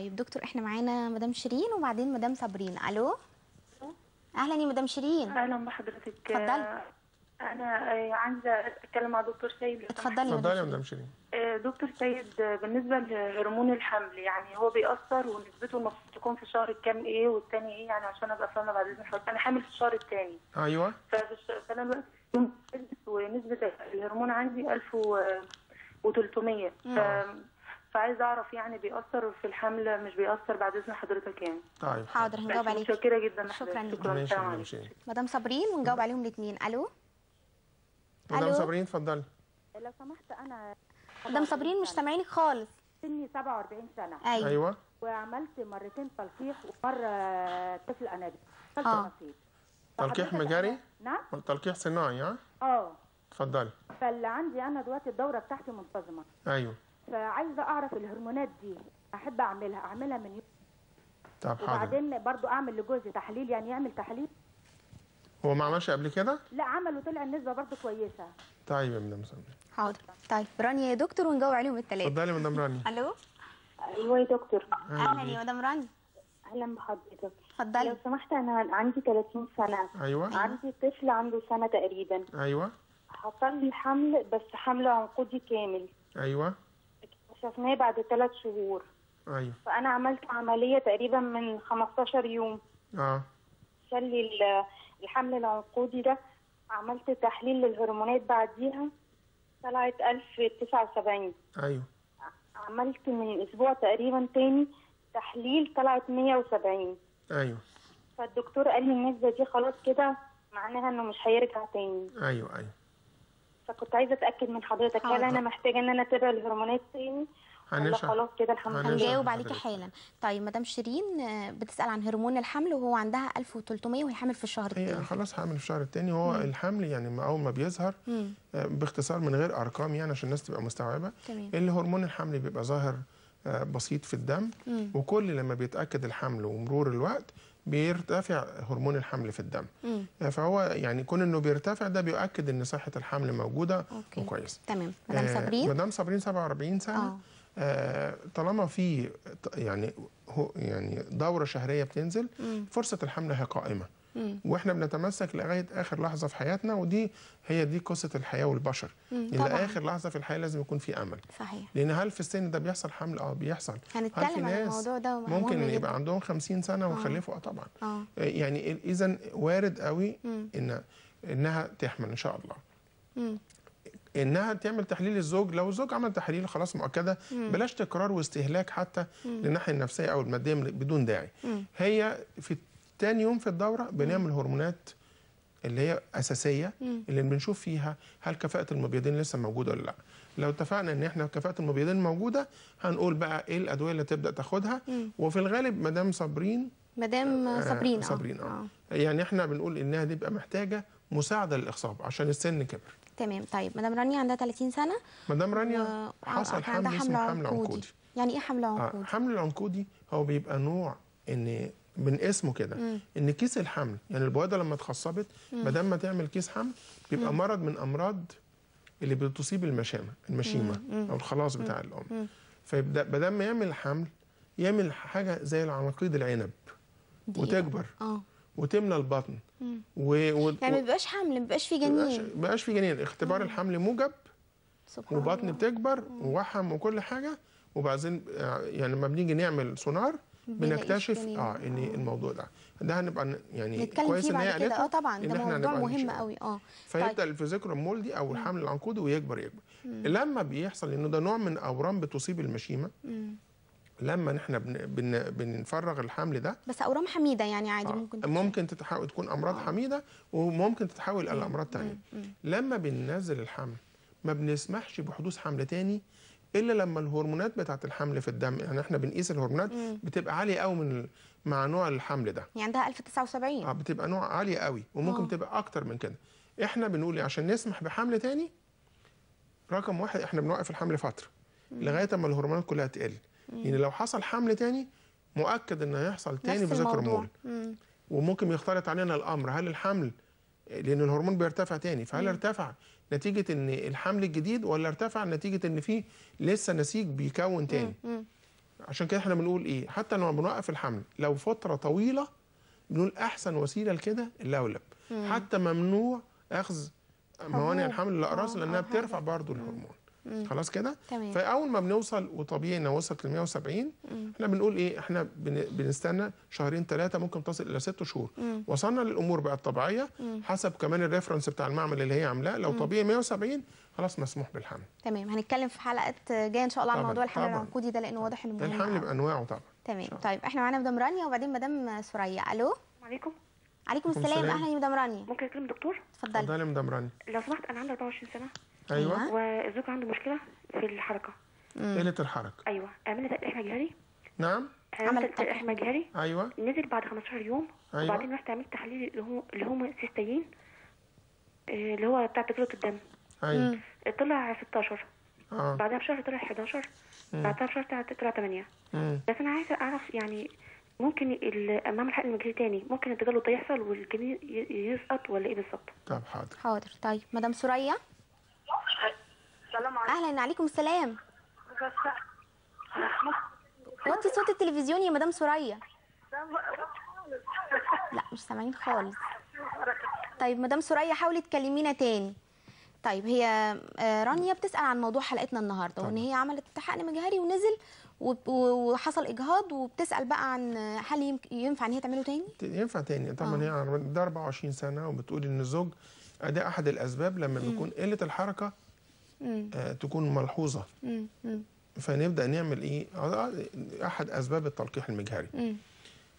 طيب دكتور، احنا معانا مدام شيرين وبعدين مدام صابرين. الو، اهلا يا مدام شيرين. اهلا بحضرتك. اتفضلي. انا عايزه اتكلم مع دكتور سيد. اتفضلي يا مدام شيرين. دكتور سيد، بالنسبه لهرمون الحمل يعني هو بيأثر، ونسبته المفروض تكون في الشهر الكام ايه والتاني ايه، يعني عشان ابقى فاهمه بعد اذن حضرتك. انا حامل في الشهر الثاني. ايوه. فانا دلوقتي ونسبه الهرمون عندي 1300. فعايزه اعرف يعني بيأثر في الحمل مش بيأثر بعد اذن حضرتك يعني. طيب حاضر، هنجاوب عليك. متشكره جدا. شكرا لك. مدام صابرين ونجاوب عليهم الاثنين. الو. مدام صابرين اتفضلي. لو سمحت، انا مدام صابرين مش سامعينك خالص. سني 47 سنه. ايوه. وعملت مرتين تلقيح ومره طفل انابيب. تلقيح مجاري؟ نعم. تلقيح صناعي؟ اتفضلي. فاللي عندي انا دلوقتي الدوره بتاعتي منتظمه. ايوه. فعايزه اعرف الهرمونات دي احب اعملها من يوم. طب حاضر. وبعدين برضو اعمل لجوزي تحليل، يعني يعمل تحليل. هو ما عملش قبل كده؟ لا عمل وطلع النسبه برضو كويسه. طيب يا مدام صابرين. حاضر. طيب رانيا يا دكتور ونجاوب عليهم الثلاثه. اتفضلي يا مدام رانيا. الو. ايوه يا دكتور. اهلا يا مدام رانيا. اهلا بحضرتك. اتفضلي. لو سمحت، انا عندي 30 سنه. ايوه. عندي طفل عنده سنه تقريبا. ايوه. حصل لي حمل، بس حمل عنقودي كامل. ايوه. اكتشفناه بعد 3 شهور. ايوه. فانا عملت عمليه تقريبا من 15 يوم. شال لي الحمل العنقودي ده. عملت تحليل للهرمونات بعديها طلعت 1079. ايوه. عملت من اسبوع تقريبا تاني تحليل طلعت 170. ايوه. فالدكتور قال لي النسبه دي خلاص كده معناها انه مش هيرجع تاني. ايوه. ايوه. فكنت عايزه اتاكد من حضرتك، هل انا محتاجه ان انا اتابع الهرمونات تاني ولا خلاص كده الحمد لله؟ هنجاوب عليكي حالا. طيب مدام شيرين بتسال عن هرمون الحمل وهو عندها 1300 وهي حامل في الشهر الثاني. هي خلاص حامل في الشهر الثاني. هو الحمل يعني اول ما بيظهر باختصار من غير ارقام يعني عشان الناس تبقى مستوعبه. اللي هرمون الحمل بيبقى ظاهر بسيط في الدم. وكل لما بيتاكد الحمل ومرور الوقت بيرتفع هرمون الحمل في الدم. فهو يعني كون انه بيرتفع ده بيؤكد ان صحه الحمل موجوده وكويسه. تمام. مدام صابرين. مدام صابرين 47 سنه. طالما في يعني دوره شهريه بتنزل فرصه الحمل هي قائمه. واحنا بنتمسك لغايه اخر لحظه في حياتنا، ودي هي دي قصه الحياه والبشر. الى اخر لحظه في الحياه لازم يكون في امل. صحيح. لان هل في السن ده بيحصل حمل؟ بيحصل. هنتكلم عن الموضوع ده. ممكن يبقى عندهم 50 سنه ويخلفوا. طبعا. يعني اذا وارد قوي انها تحمل ان شاء الله. انها تعمل تحليل الزوج. لو الزوج عمل تحليل خلاص مؤكده. بلاش تكرار واستهلاك حتى للناحيه النفسيه او الماديه بدون داعي. هي في تاني يوم في الدوره بنعمل هرمونات اللي هي اساسيه اللي بنشوف فيها هل كفاءه المبيضين لسه موجوده ولا لا. لو اتفقنا ان احنا كفاءه المبيضين موجوده هنقول بقى ايه الادويه اللي تبدا تاخدها. وفي الغالب مدام صابرين صابرين يعني احنا بنقول انها دي بقى محتاجه مساعده للاخصاب عشان السن كبر. تمام. طيب مدام رانيا عندها 30 سنه. مدام رانيا حصل حمل اسمه حمل عنقودي. يعني ايه حمل عنقودي؟ حمل العنقودي هو بيبقى نوع ان من اسمه كده ان كيس الحمل، يعني البويضه لما اتخصبت بدل ما تعمل كيس حمل بيبقى مرض من امراض اللي بتصيب المشيمه او الخلاص بتاع الام. فيبدا بدل ما يعمل حمل يعمل حاجه زي العناقيد العنب وتكبر وتملى البطن يعني ما بيبقاش حمل، ما بيبقاش في جنين. ما بيبقاش في جنين. اختبار الحمل موجب وبطن بتكبر ووحم وكل حاجه. وبعدين يعني لما بنيجي نعمل سونار بنكتشف ان الموضوع ده هنبقى يعني كويس ان هي قالت طبعا ده موضوع مهم قوي. فيبدا الفيزيكولار مولدي او الحمل العنقودي ويكبر. لما بيحصل انه ده نوع من اورام بتصيب المشيمه. لما احنا بنفرغ الحمل ده بس اورام حميده يعني عادي ممكن تكون امراض حميده وممكن تتحول الى امراض ثانيه. لما بننزل الحمل ما بنسمحش بحدوث حمل تاني الا لما الهرمونات بتاعت الحمل في الدم، يعني احنا بنقيس الهرمونات بتبقى عاليه قوي مع نوع الحمل ده. يعني عندها 1079. بتبقى نوع عاليه قوي وممكن تبقى اكتر من كده. احنا بنقول عشان نسمح بحمل تاني رقم واحد احنا بنوقف الحمل فتره لغايه اما الهرمونات كلها تقل. يعني لو حصل حمل تاني مؤكد ان هيحصل تاني بذكر مول. وممكن يختلط علينا الامر، هل الحمل لان الهرمون بيرتفع تاني، فهل ارتفع نتيجه ان الحمل الجديد ولا ارتفع نتيجه ان في لسه نسيج بيكون تاني؟ عشان كده احنا بنقول ايه، حتى لما بنوقف الحمل لو فتره طويله بنقول احسن وسيله لكده اللولب. حتى ممنوع اخذ موانع الحمل الاقراص لانها بترفع برضو الهرمون. خلاص كده. فاول ما بنوصل وطبيعي انها وصلت ل 170 احنا بنقول ايه، احنا بنستنى شهرين 3 ممكن تصل الى 6 شهور. وصلنا للامور بقت طبيعيه حسب كمان الريفرنس بتاع المعمل اللي هي عاملاه. لو طبيعي 170 خلاص مسموح بالحمل. تمام. هنتكلم في حلقات جايه ان شاء الله عن موضوع الحمل العنقودي ده لانه واضح انه مهم. الحمل بانواعه طبعا. تمام. طيب احنا معانا مدام رانيا وبعدين مدام سوريا. الو. عليكم. عليكم السلام. اهلا يا مدام رانيا. ممكن اكلم دكتور؟ اتفضلي يا مدام رانيا. لو سمحت انا عندي 24 سنه. ايوه. والزوج عنده مشكله في الحركه. قله الحركه. ايوه. عملنا تلقيح مجهري. نعم. عملت تلقيح مجهري. ايوه. نزل بعد 15 يوم. أيوة. وبعدين رحت عملت تحليل اللي هو سيستين اللي هو بتاع تجربه الدم. ايوه. طلع 16. بعدها بشهر طلع 11. بعدها بشهر طلع 8. بس انا عايزه اعرف يعني ممكن امام الحقن المجهري تاني ممكن التجلط ده يحصل والجنين يسقط ولا ايه بالظبط؟ طب حاضر. حاضر. طيب مدام سوريا. السلام عليكم. اهلا. عليكم السلام. وطي صوت التلفزيون يا مدام سوريا. لا مش سامعين خالص. طيب مدام سوريا حاولي تكلمينا تاني. طيب هي رانيا بتسأل عن موضوع حلقتنا النهارده وان هي عملت حقن مجهري ونزل وحصل اجهاض وبتسأل بقى عن هل ينفع ان هي تعمله تاني؟ ينفع تاني طبعا. هي ده 24 سنه وبتقول ان الزوج ده احد الاسباب لما بيكون قله الحركه تكون ملحوظه. فنبدا نعمل ايه؟ احد اسباب التلقيح المجهري.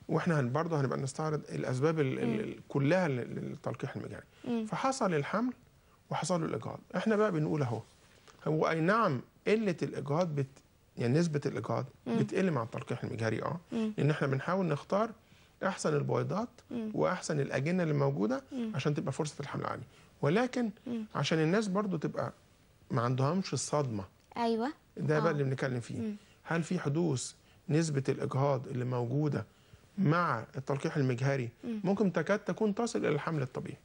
واحنا برضه هنبقى نستعرض الاسباب كلها للتلقيح المجهري. فحصل الحمل وحصل له الاجهاض. احنا بقى بنقول اهو هو اي نعم قله الاجهاض يعني نسبه الاجهاض بتقل مع التلقيح المجهري لان احنا بنحاول نختار احسن البويضات واحسن الاجنه اللي موجوده عشان تبقى فرصه الحمل عاليه. ولكن عشان الناس برضو تبقى ما عندهمش الصدمه. ايوه. ده بقى اللي بنتكلم فيه. هل في حدوث نسبه الاجهاض اللي موجوده مع التلقيح المجهري ممكن تكاد تكون تصل الى الحمل الطبيعي.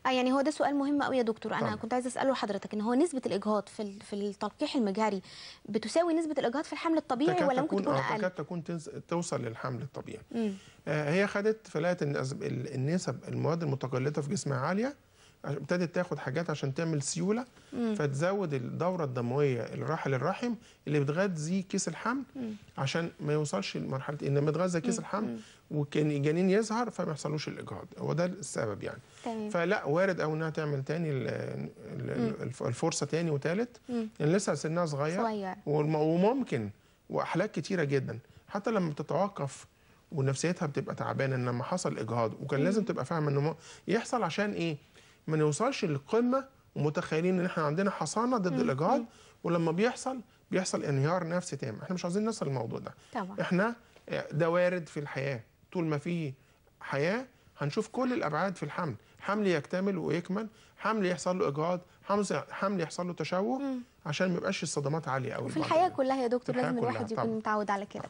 يعني هو ده سؤال مهم قوي يا دكتور. انا كنت عايزه اساله لحضرتك ان هو نسبه الاجهاض في التلقيح المجهري بتساوي نسبه الاجهاض في الحمل الطبيعي ولا ممكن تكون اقل؟ تكاد تكون توصل للحمل الطبيعي. هي خدت فلقت ان النسب المواد المتجلطه في جسمها عاليه، ابتدت تاخد حاجات عشان تعمل سيوله فتزود الدوره الدمويه اللي رايحه للرحم اللي بتغذي كيس الحمل عشان ما يوصلش لمرحله ان بتغذى كيس الحمل وكان الجنين يظهر فما يحصلوش الاجهاض. هو ده السبب يعني. فلا وارد قوي انها تعمل تاني الفرصه تاني وتالت لان لسه سنها صغير وممكن واحلات كتيره جدا حتى لما بتتوقف ونفسيتها بتبقى تعبانه ان لما حصل اجهاض وكان لازم تبقى فاهمه انه يحصل عشان ايه ما نوصلش للقمه ومتخيلين ان احنا عندنا حصانه ضد الاجهاض ولما بيحصل انهيار نفسي تام. احنا مش عايزين نوصل للموضوع ده طبعا. احنا ده وارد في الحياه. طول ما في حياه هنشوف كل الابعاد في الحمل. حمل يكتمل ويكمل، حمل يحصل له اجهاض، حمل يحصل له تشوه عشان ما يبقاش الصدمات عاليه قوي. وفي الحياه كلها يا دكتور لازم الواحد يكون متعود على كده.